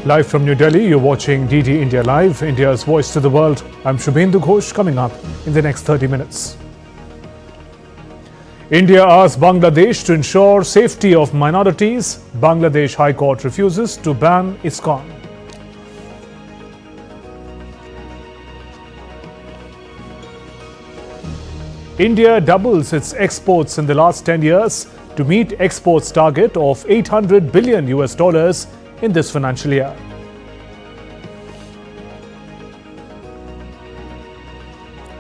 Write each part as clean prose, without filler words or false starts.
Live from New Delhi, you're watching DD India Live, India's voice to the world. I'm Shubhendu Ghosh, coming up in the next 30 minutes. India asks Bangladesh to ensure safety of minorities. Bangladesh High Court refuses to ban ISKCON. India doubles its exports in the last 10 years to meet exports target of $800 billion in this financial year.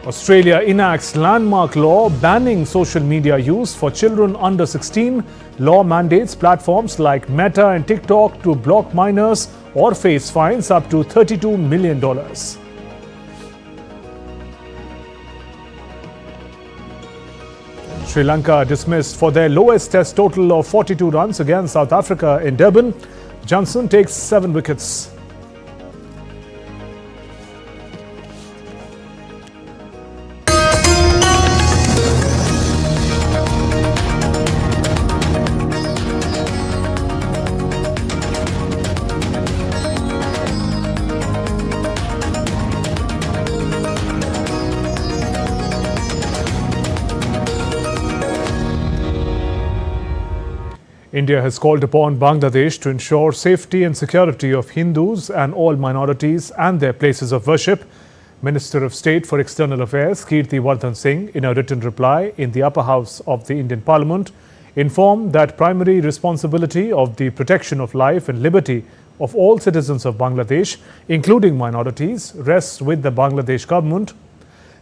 Australia enacts landmark law banning social media use for children under 16. Law mandates platforms like Meta and TikTok to block minors or face fines up to $32 million. Sri Lanka dismissed for their lowest test total of 42 runs against South Africa in Durban. Johnson takes 7 wickets. India has called upon Bangladesh to ensure safety and security of Hindus and all minorities and their places of worship. Minister of State for External Affairs Kirti Vardhan Singh, in a written reply in the upper house of the Indian Parliament, informed that primary responsibility of the protection of life and liberty of all citizens of Bangladesh, including minorities, rests with the Bangladesh government.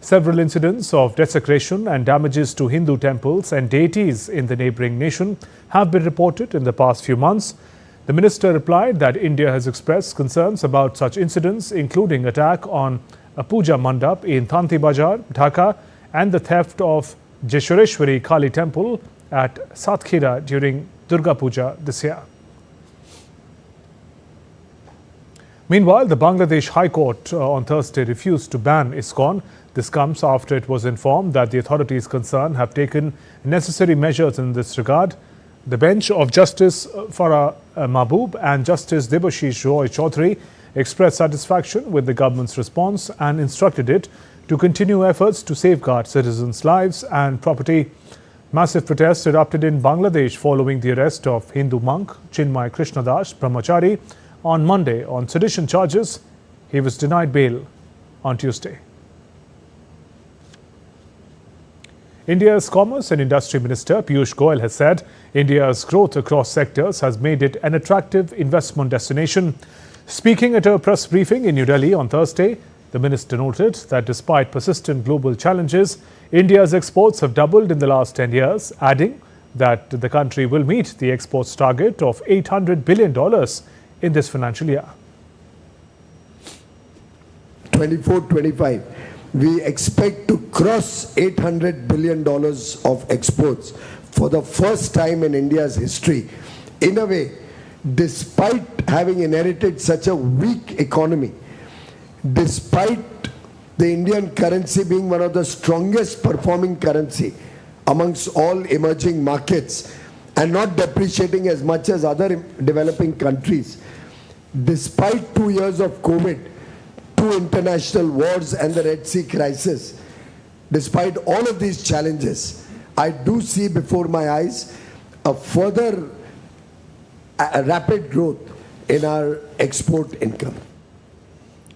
Several incidents of desecration and damages to Hindu temples and deities in the neighbouring nation have been reported in the past few months. The minister replied that India has expressed concerns about such incidents, including attack on a puja mandap in Thanti Bazar, Dhaka, and the theft of Jeshwareshwari Kali temple at Satkhira during Durga Puja this year. Meanwhile, the Bangladesh High Court on Thursday refused to ban ISKCON. This comes after it was informed that the authorities concerned have taken necessary measures in this regard. The bench of Justice Farah Mahboob and Justice Debashish Roy Chaudhary expressed satisfaction with the government's response and instructed it to continue efforts to safeguard citizens' lives and property. Massive protests erupted in Bangladesh following the arrest of Hindu monk Chinmay Krishnadas Brahmachari on Monday on sedition charges. He was denied bail on Tuesday. India's Commerce and Industry Minister Piyush Goyal has said India's growth across sectors has made it an attractive investment destination. Speaking at a press briefing in New Delhi on Thursday, the minister noted that despite persistent global challenges, India's exports have doubled in the last 10 years, adding that the country will meet the exports target of $800 billion in this financial year. 24-25. We expect to cross $800 billion of exports for the first time in India's history. In a way, despite having inherited such a weak economy, despite the Indian currency being one of the strongest performing currency amongst all emerging markets and not depreciating as much as other developing countries, despite 2 years of COVID, 2 international wars and the Red Sea crisis, despite all of these challenges, I do see before my eyes a further rapid growth in our export income.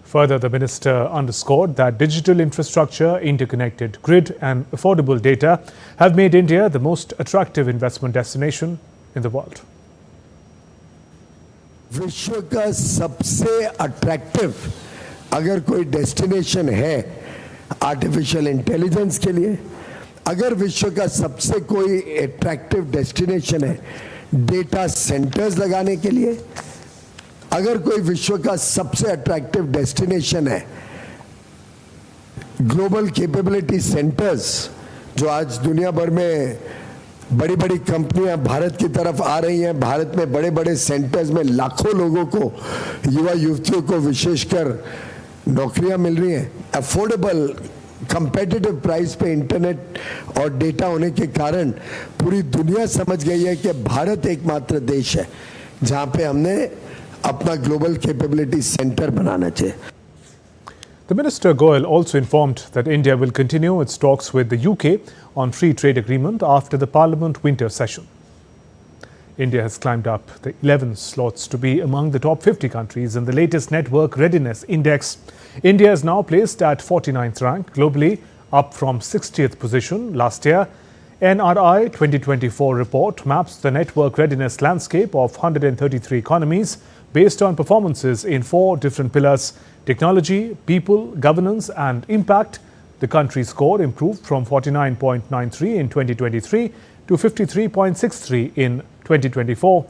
Further, the minister underscored that digital infrastructure, interconnected grid and affordable data have made India the most attractive investment destination in the world. विश्व का सबसे attractive अगर कोई destination है artificial intelligence के लिए, अगर विश्व का सबसे कोई अट्रैक्टिव डेस्टिनेशन है डेटा सेंटर्स लगाने के लिए, अगर कोई विश्व का सबसे अट्रैक्टिव डेस्टिनेशन है ग्लोबल कैपेबिलिटी सेंटर्स, जो आज दुनिया भर में बड़ी बड़ी कंपनियां भारत की तरफ आ रही हैं, भारत में बड़े बड़े सेंटर्स में लाखों लोगों को, युवा युवतियों को विशेषकर नौकरियां मिल रही हैं, अफोर्डेबल कंपेटिटिव प्राइस पे इंटरनेट और डेटा होने के कारण पूरी दुनिया समझ गई है कि भारत एकमात्र देश है जहां पे हमने अपना ग्लोबल कैपेबिलिटी सेंटर बनाना चाहिए. The Minister Goyal also informed that India will continue its talks with the UK on free trade agreement after the Parliament winter session. India has climbed up the 11 slots to be among the top 50 countries in the latest Network Readiness Index. India is now placed at 49th rank globally, up from 60th position last year. NRI 2024 report maps the network readiness landscape of 133 economies based on performances in 4 different pillars: technology, people, governance and impact. The country's score improved from 49.93 in 2023 to 53.63 in 2024.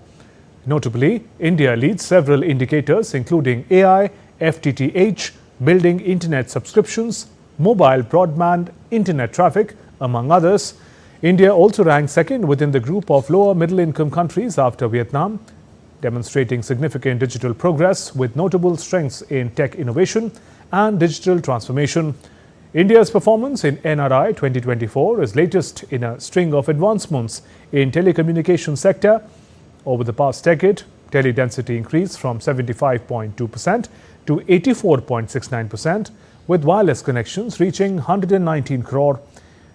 Notably, India leads several indicators including AI, FTTH, building internet subscriptions, mobile broadband, internet traffic, among others. India also ranks second within the group of lower middle income countries after Vietnam, demonstrating significant digital progress with notable strengths in tech innovation and digital transformation. India's performance in NRI 2024 is latest in a string of advancements in telecommunication sector. Over the past decade, tele-density increased from 75.2% to 84.69%, with wireless connections reaching 119 crore.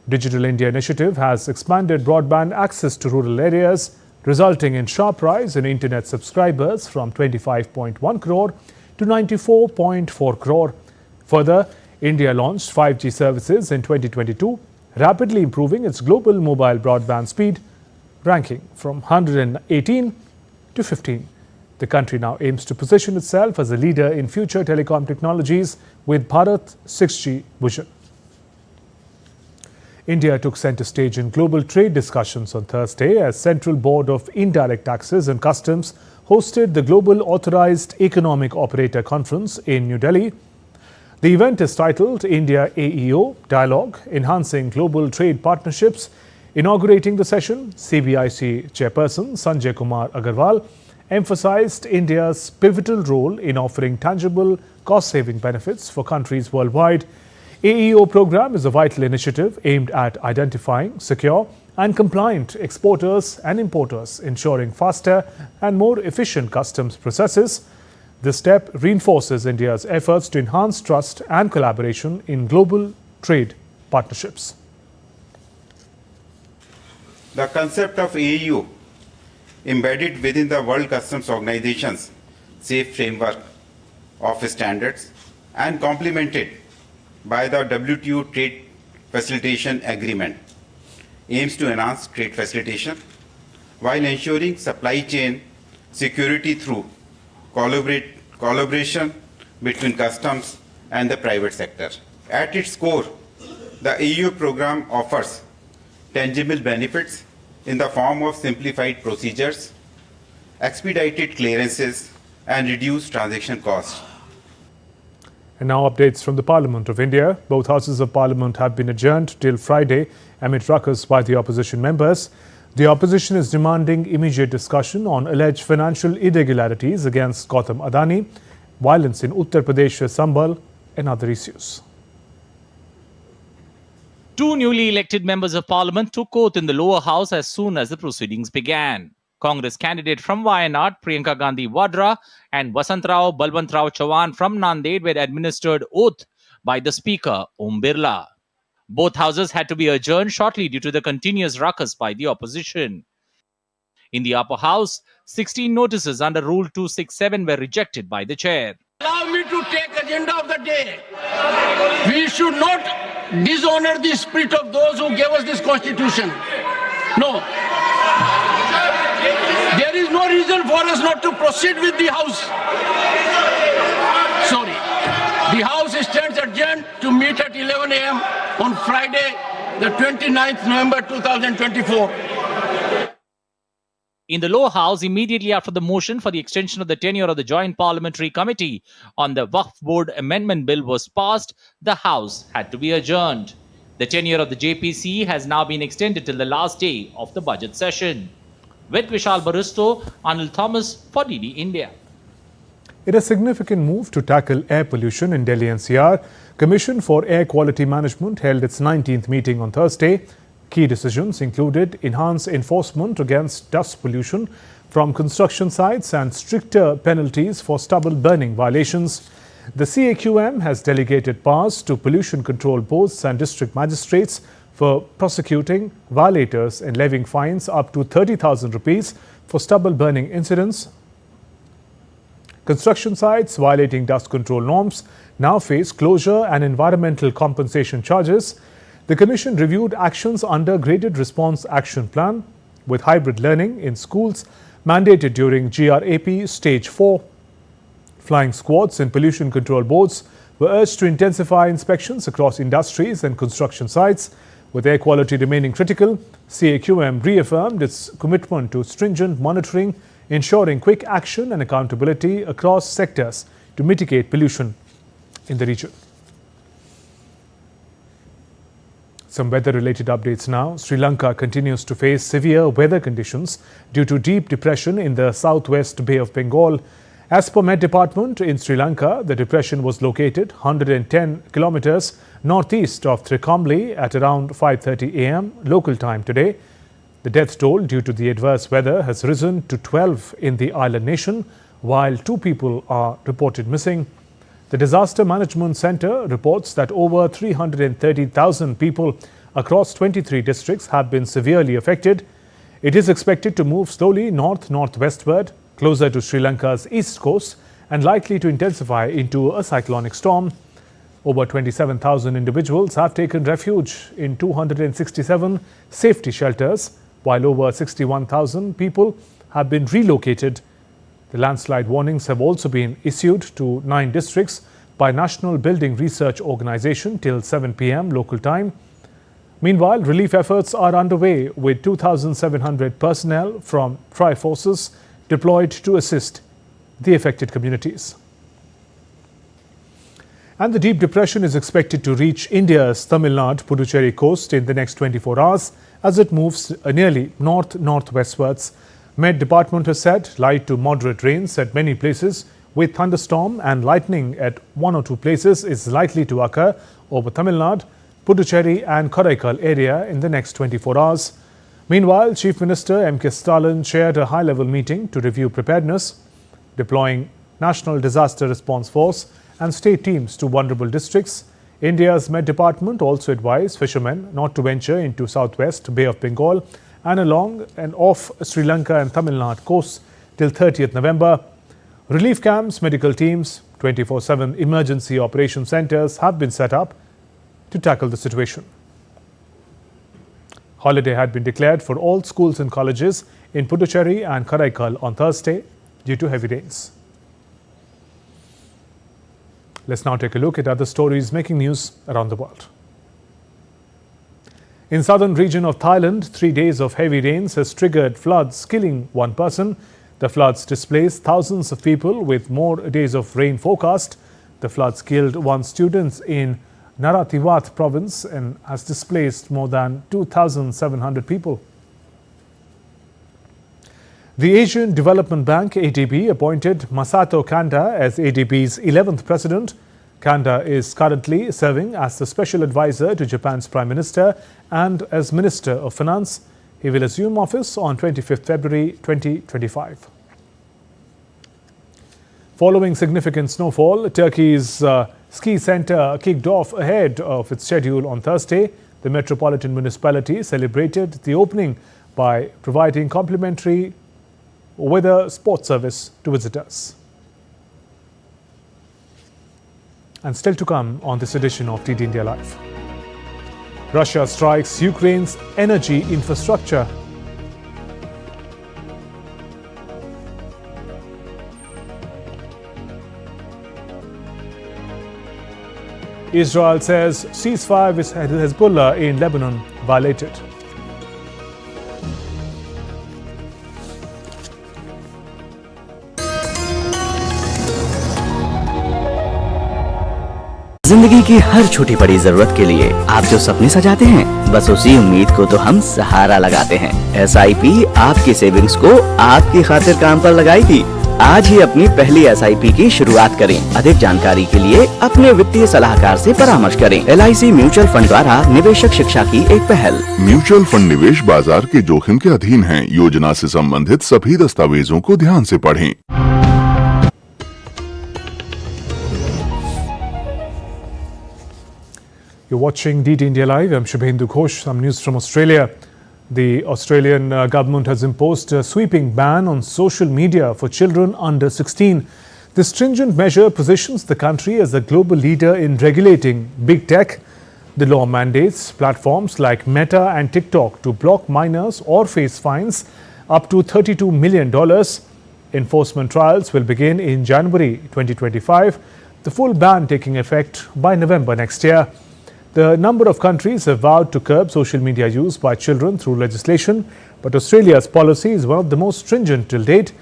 Digital India initiative has expanded broadband access to rural areas, resulting in sharp rise in internet subscribers from 25.1 crore to 94.4 crore. Further, India launched 5G services in 2022, rapidly improving its global mobile broadband speed, ranking from 118 to 15. The country now aims to position itself as a leader in future telecom technologies with Bharat 6G vision. India took centre stage in global trade discussions on Thursday as Central Board of Indirect Taxes and Customs hosted the Global Authorized Economic Operator Conference in New Delhi. The event is titled India AEO Dialogue, Enhancing Global Trade Partnerships. Inaugurating the session, CBIC Chairperson Sanjay Kumar Agarwal emphasized India's pivotal role in offering tangible cost-saving benefits for countries worldwide. AEO program is a vital initiative aimed at identifying, secure and compliant exporters and importers, ensuring faster and more efficient customs processes. This step reinforces India's efforts to enhance trust and collaboration in global trade partnerships. The concept of AEO, embedded within the World Customs Organization's safe framework of standards and complemented by the WTO Trade Facilitation Agreement, aims to enhance trade facilitation while ensuring supply chain security through collaboration between customs and the private sector. At its core, the AEO program offers tangible benefits in the form of simplified procedures, expedited clearances, and reduced transaction costs. And now updates from the Parliament of India. Both houses of Parliament have been adjourned till Friday amid ruckus by the opposition members. The opposition is demanding immediate discussion on alleged financial irregularities against Gautam Adani, violence in Uttar Pradesh, Sambhal and other issues. Two newly elected members of parliament took oath in the lower house as soon as the proceedings began. Congress candidate from Wayanad, Priyanka Gandhi Vadra, and Vasantrao Balwantrao Chavan from Nanded were administered oath by the Speaker, Om Birla. Both houses had to be adjourned shortly due to the continuous ruckus by the opposition. In the upper house, 16 notices under Rule 267 were rejected by the chair. Allow me to take agenda of the day. We should not dishonor the spirit of those who gave us this constitution. No. There is no reason for us not to proceed with the house. Sorry. The house stands adjourned to meet at 11 a.m. on Friday, the 29th November 2024. In the lower house, immediately after the motion for the extension of the tenure of the Joint Parliamentary Committee on the Waqf Board Amendment Bill was passed, the House had to be adjourned. The tenure of the JPC has now been extended till the last day of the budget session. With Vishal Baristo, Anil Thomas for DD India. In a significant move to tackle air pollution in Delhi NCR, Commission for Air Quality Management held its 19th meeting on Thursday. Key decisions included enhanced enforcement against dust pollution from construction sites and stricter penalties for stubble burning violations. The CAQM has delegated powers to pollution control boards and district magistrates for prosecuting violators and levying fines up to 30,000 rupees for stubble burning incidents. Construction sites violating dust control norms now face closure and environmental compensation charges. The Commission reviewed actions under Graded Response Action Plan, with hybrid learning in schools mandated during GRAP Stage 4. Flying squads and pollution control boards were urged to intensify inspections across industries and construction sites. With air quality remaining critical, CAQM reaffirmed its commitment to stringent monitoring, ensuring quick action and accountability across sectors to mitigate pollution in the region. Some weather-related updates now. Sri Lanka continues to face severe weather conditions due to deep depression in the southwest Bay of Bengal. As per Met Department, in Sri Lanka, the depression was located 110 kilometers northeast of Tricomli at around 5:30 a.m. local time today. The death toll due to the adverse weather has risen to 12 in the island nation, while 2 people are reported missing. The Disaster Management Center reports that over 330,000 people across 23 districts have been severely affected. It is expected to move slowly north-northwestward, closer to Sri Lanka's east coast, and likely to intensify into a cyclonic storm. Over 27,000 individuals have taken refuge in 267 safety shelters, while over 61,000 people have been relocated. The landslide warnings have also been issued to 9 districts by National Building Research Organization till 7 p.m. local time. Meanwhile, relief efforts are underway with 2,700 personnel from Tri-Forces deployed to assist the affected communities. And the deep depression is expected to reach India's Tamil Nadu-Puducherry coast in the next 24 hours as it moves nearly north-northwestwards. Met Department has said light to moderate rains at many places, with thunderstorm and lightning at 1 or 2 places is likely to occur over Tamil Nadu, Puducherry and Karaikal area in the next 24 hours. Meanwhile, Chief Minister M.K. Stalin chaired a high-level meeting to review preparedness, deploying National Disaster Response Force and state teams to vulnerable districts. India's Met Department also advised fishermen not to venture into southwest Bay of Bengal and along and off Sri Lanka and Tamil Nadu coasts till 30th November. Relief camps, medical teams, 24/7 emergency operation centers have been set up to tackle the situation. Holiday had been declared for all schools and colleges in Puducherry and Karaikal on Thursday due to heavy rains. Let's now take a look at other stories making news around the world. In southern region of Thailand, 3 days of heavy rains has triggered floods, killing 1 person. The floods displaced thousands of people with more days of rain forecast. The floods killed 1 student in Narathiwat province and has displaced more than 2,700 people. The Asian Development Bank ADB appointed Masato Kanda as ADB's 11th president. Kanda is currently serving as the special advisor to Japan's Prime Minister and as Minister of Finance. He will assume office on 25th February 2025. Following significant snowfall, Turkey's ski center kicked off ahead of its schedule on Thursday. The metropolitan municipality celebrated the opening by providing complimentary weather sports service to visitors. And still to come on this edition of TD India Live. Russia strikes Ukraine's energy infrastructure. Israel says ceasefire with Hezbollah in Lebanon violated. जिंदगी की हर छोटी बड़ी जरूरत के लिए आप जो सपने सजाते हैं, बस उसी उम्मीद को तो हम सहारा लगाते हैं। SIP आपकी सेविंग्स को आपकी खातिर काम पर लगाएगी आज ही अपनी पहली SIP की शुरुआत करें। अधिक जानकारी के लिए अपने वित्तीय सलाहकार से परामर्श करें। LIC म्यूचुअल फंड द्वारा निवेशक शिक्षा की एक पहल। म्यूचुअल फंड निवेश बाजार के जोखिम के अधीन है। योजना से संबंधित सभी दस्तावेजों को ध्यान से पढ़ें। You're watching DT India Live. I'm Shubhendu Ghosh. Some news from Australia. The Australian government has imposed a sweeping ban on social media for children under 16. This stringent measure positions the country as a global leader in regulating big tech. The law mandates platforms like Meta and TikTok to block minors or face fines up to $32 million. Enforcement trials will begin in January 2025, the full ban taking effect by November next year. The number of countries have vowed to curb social media use by children through legislation, but Australia's policy is one of the most stringent till date.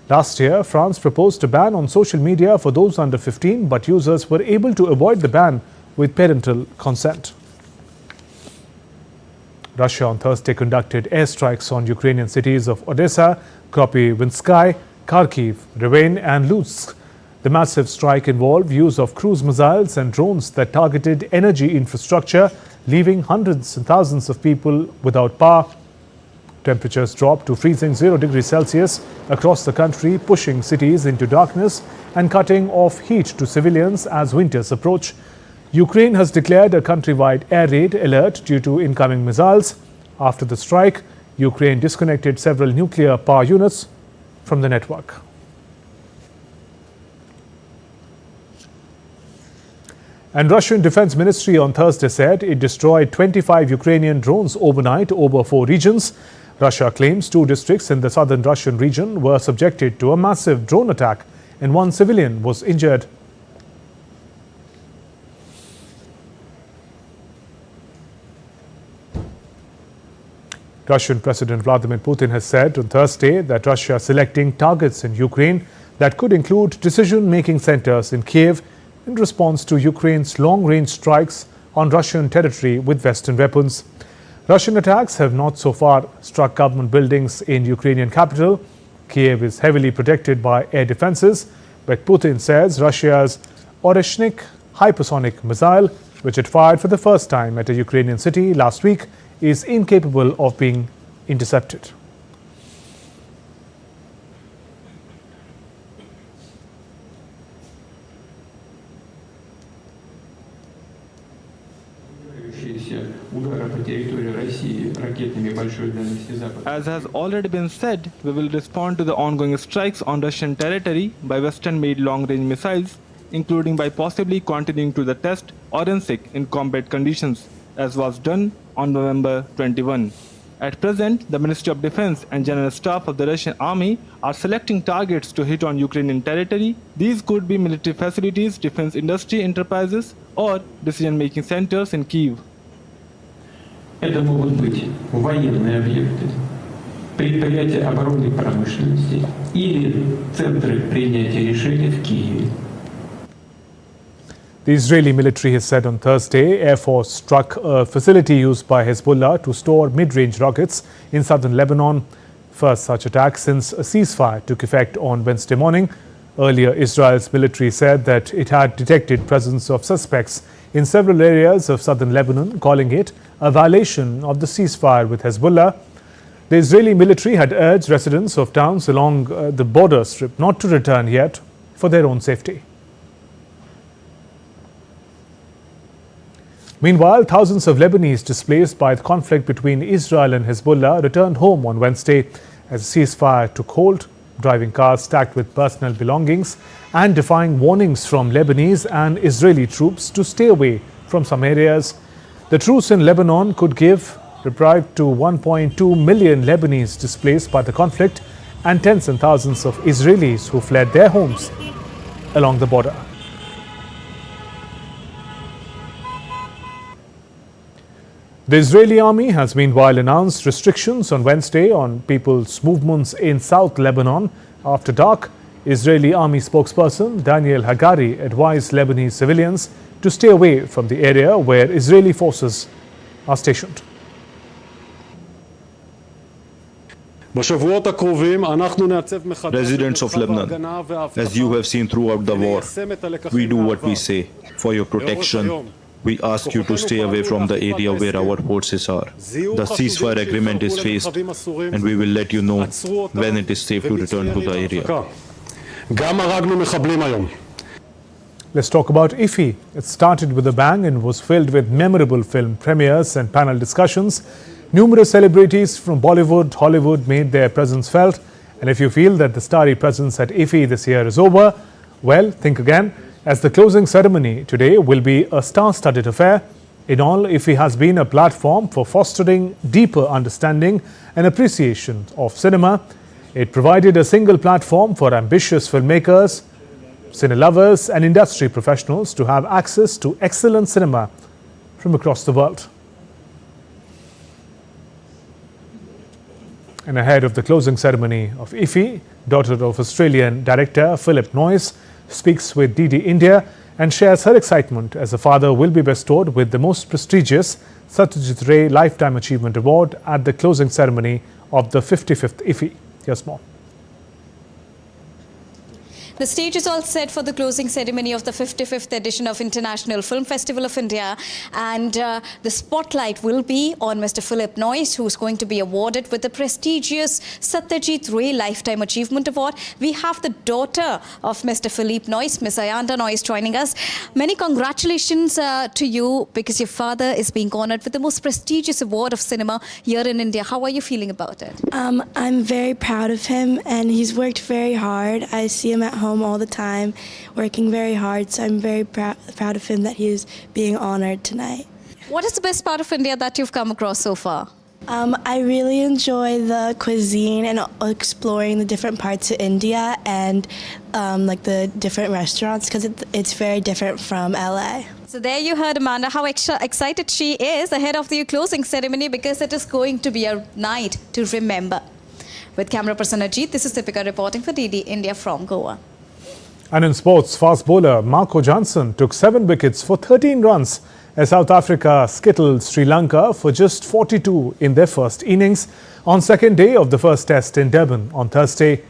Last year, France proposed a ban on social media for those under 15, but users were able to avoid the ban with parental consent. Russia on Thursday conducted airstrikes on Ukrainian cities of Odessa, Kropivinsky, Kharkiv, Rivne and Lutsk. The massive strike involved use of cruise missiles and drones that targeted energy infrastructure, leaving hundreds and thousands of people without power. Temperatures dropped to freezing 0 degrees Celsius across the country, pushing cities into darkness and cutting off heat to civilians as winters approach. Ukraine has declared a countrywide air raid alert due to incoming missiles. After the strike, Ukraine disconnected several nuclear power units from the network. And Russian Defense Ministry on Thursday said it destroyed 25 Ukrainian drones overnight over 4 regions. Russia claims 2 districts in the southern Russian region were subjected to a massive drone attack and 1 civilian was injured. Russian President Vladimir Putin has said on Thursday that Russia is selecting targets in Ukraine that could include decision-making centers in Kiev in response to Ukraine's long-range strikes on Russian territory with Western weapons. Russian attacks have not so far struck government buildings in Ukrainian capital. Kiev is heavily protected by air defenses, but Putin says Russia's Oreshnik hypersonic missile, which it fired for the first time at a Ukrainian city last week, is incapable of being intercepted. As has already been said, we will respond to the ongoing strikes on Russian territory by Western-made long-range missiles, including by possibly continuing to the test Oreshnik in combat conditions, as was done on November 21. At present, the Ministry of Defense and General Staff of the Russian Army are selecting targets to hit on Ukrainian territory. These could be military facilities, defense industry enterprises, or decision-making centers in Kyiv. Это могут быть военные объекты, предприятия оборонной промышленности или центры принятия решений в Киеве. The Israeli military has said on Thursday Air Force struck a facility used by Hezbollah to store mid-range rockets in southern Lebanon. First such attack since a ceasefire took effect on Wednesday morning. Earlier, Israel's military said that it had detected presence of suspects in several areas of southern Lebanon, calling it a violation of the ceasefire with Hezbollah. The Israeli military had urged residents of towns along the border strip not to return yet for their own safety. Meanwhile, thousands of Lebanese displaced by the conflict between Israel and Hezbollah returned home on Wednesday as a ceasefire took hold, driving cars stacked with personal belongings and defying warnings from Lebanese and Israeli troops to stay away from some areas. The truce in Lebanon could give reprieve to 1.2 million Lebanese displaced by the conflict and tens and thousands of Israelis who fled their homes along the border. The Israeli army has meanwhile announced restrictions on Wednesday on people's movements in South Lebanon after dark. Israeli army spokesperson Daniel Hagari advised Lebanese civilians to stay away from the area where Israeli forces are stationed. Residents of Lebanon, as you have seen throughout the war, we do what we say. For your protection, we ask you to stay away from the area where our forces are. The ceasefire agreement is phased, and we will let you know when it is safe to return to the area. Let's talk about IFFI. It started with a bang and was filled with memorable film premieres and panel discussions. Numerous celebrities from Bollywood, Hollywood made their presence felt. And if you feel that the starry presence at IFFI this year is over, well, think again, as the closing ceremony today will be a star-studded affair. In all, IFFI has been a platform for fostering deeper understanding and appreciation of cinema. It provided a single platform for ambitious filmmakers, cine lovers and industry professionals to have access to excellent cinema from across the world. And ahead of the closing ceremony of IFFI, daughter of Australian director Philip Noyce speaks with DD India and shares her excitement as her father will be bestowed with the most prestigious Satyajit Ray Lifetime Achievement Award at the closing ceremony of the 55th IFFI. Here's more. The stage is all set for the closing ceremony of the 55th edition of International Film Festival of India, and the spotlight will be on Mr. Philip Noyce, who's going to be awarded with the prestigious Satyajit Ray Lifetime Achievement Award. We have the daughter of Mr. Philip Noyce, Miss Inda Noyce, joining us. Many congratulations to you, because your father is being honored with the most prestigious award of cinema here in India. How are you feeling about it? I'm very proud of him, and he's worked very hard. I see him at home all the time, working very hard, so I'm very proud of him that he is being honored tonight. What is the best part of India that you've come across so far? I really enjoy the cuisine and exploring the different parts of India and like the different restaurants, because it's very different from LA. So there you heard Amanda how excited she is ahead of the closing ceremony, because it is going to be a night to remember. With camera person Ajit, this is Deepika reporting for DD India from Goa. And in sports, fast bowler Marco Johnson took 7 wickets for 13 runs as South Africa skittled Sri Lanka for just 42 in their first innings. On second day of the first test in Durban on Thursday,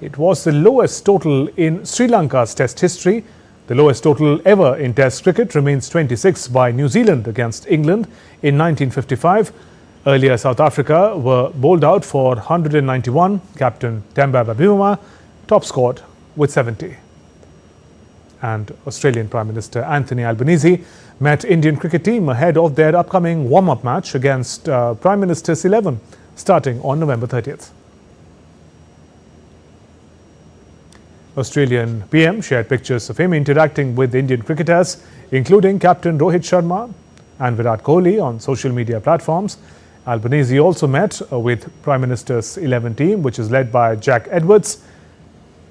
it was the lowest total in Sri Lanka's test history. The lowest total ever in test cricket remains 26 by New Zealand against England in 1955. Earlier, South Africa were bowled out for 191. Captain Temba Bavuma top scored with 70. And Australian Prime Minister Anthony Albanese met Indian cricket team ahead of their upcoming warm-up match against Prime Minister's 11 starting on November 30th. Australian PM shared pictures of him interacting with Indian cricketers, including Captain Rohit Sharma and Virat Kohli on social media platforms. Albanese also met with Prime Minister's 11 team, which is led by Jack Edwards.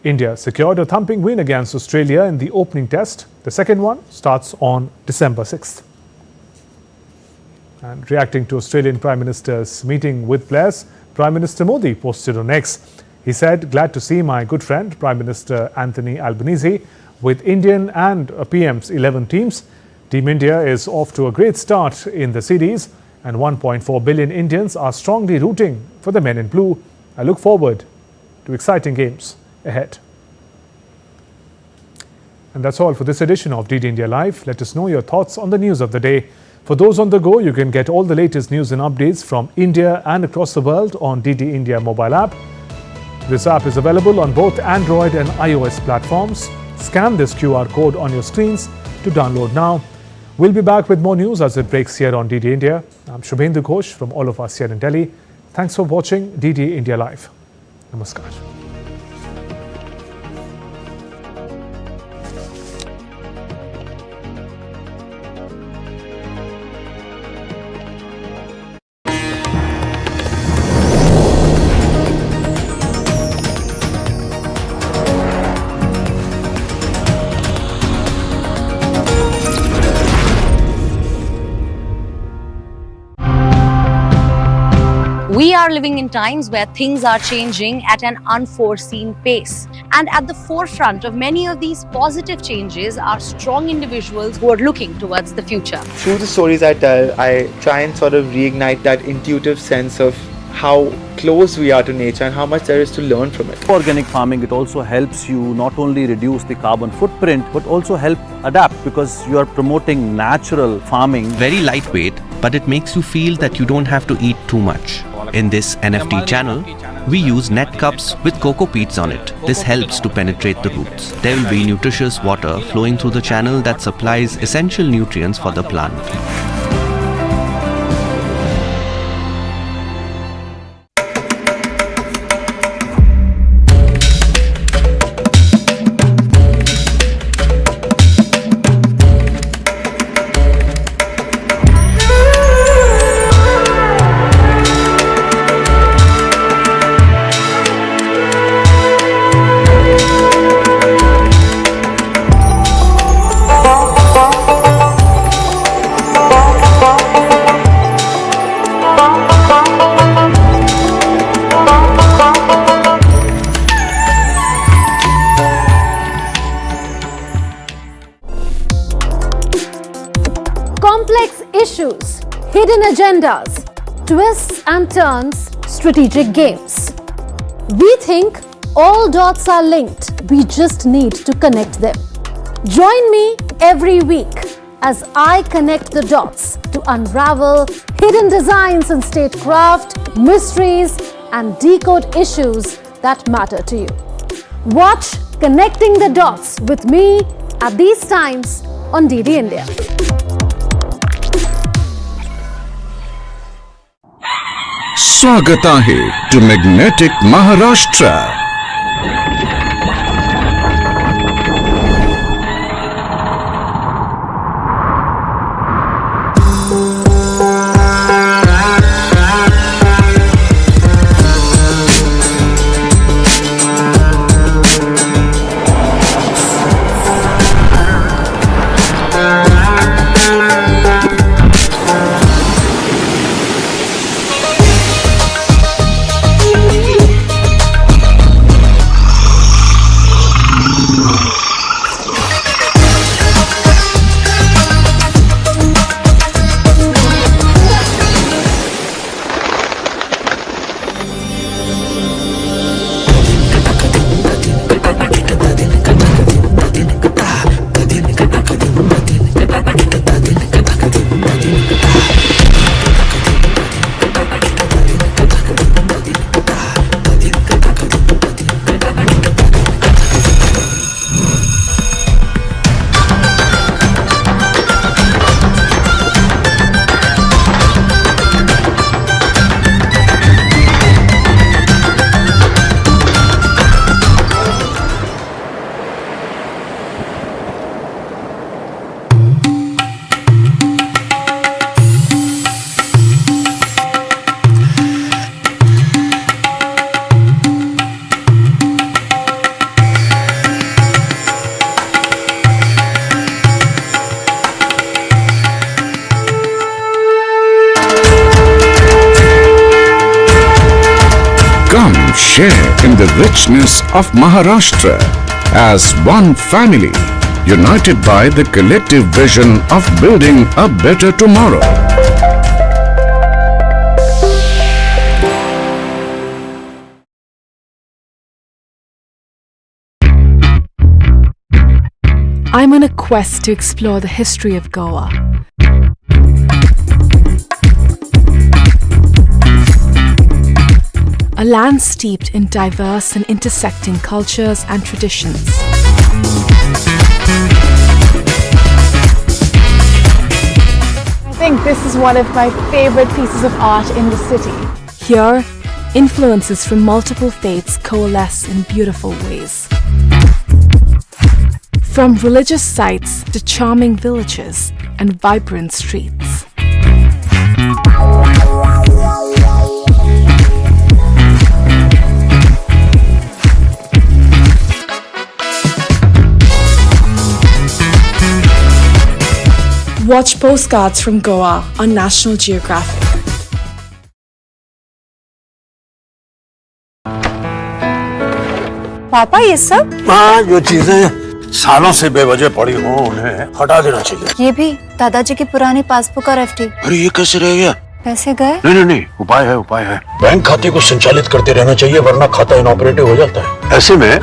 India secured a thumping win against Australia in the opening test. The second one starts on December 6th. And reacting to Australian Prime Minister's meeting with players, Prime Minister Modi posted on X. He said, "Glad to see my good friend Prime Minister Anthony Albanese with Indian and PM's 11 teams. Team India is off to a great start in the series, and 1.4 billion Indians are strongly rooting for the men in blue. I look forward to exciting games ahead." And that's all for this edition of DD India Live. Let us know your thoughts on the news of the day. For those on the go, you can get all the latest news and updates from India and across the world on DD India mobile app. This app is available on both Android and iOS platforms. Scan this QR code on your screens to download now. We'll be back with more news as it breaks here on DD India. I'm Shubhendu Ghosh from all of us here in Delhi. Thanks for watching DD India Live. Namaskar. We are living in times where things are changing at an unforeseen pace. And at the forefront of many of these positive changes are strong individuals who are looking towards the future. Through the stories I tell, I try and sort of reignite that intuitive sense of how close we are to nature and how much there is to learn from it. Organic farming, it also helps you not only reduce the carbon footprint, but also help adapt because you are promoting natural farming. Very lightweight, but it makes you feel that you don't have to eat too much. In this NFT channel, we use net cups with cocoa peats on it. This helps to penetrate the roots. There will be nutritious water flowing through the channel that supplies essential nutrients for the plant. Complex issues, hidden agendas, twists and turns, strategic games. We think all dots are linked. We just need to connect them. Join me every week as I connect the dots to unravel hidden designs in statecraft, mysteries, and decode issues that matter to you. Watch Connecting the Dots with me at these times on DD India. स्वागत आहे to magnetic Maharashtra. Come share in the richness of Maharashtra as one family, united by the collective vision of building a better tomorrow. I'm on a quest to explore the history of Goa. A land steeped in diverse and intersecting cultures and traditions. I think this is one of my favorite pieces of art in the city. Here, influences from multiple faiths coalesce in beautiful ways. From religious sites to charming villages and vibrant streets. Watch Postcards from Goa on National Geographic. पापा ये सब? हाँ, जो चीजें सालों से बेवजह पड़ी हो उन्हें हटा देना चाहिए। ये भी दादाजी की पुरानी पासबुक और एफडी। अरे ये कैसे रह गया? पैसे गए? नहीं, उपाय है। बैंक खाते को संचालित करते रहना चाहिए, वरना खाता इनऑपरेटिव हो जाता है। ऐसे में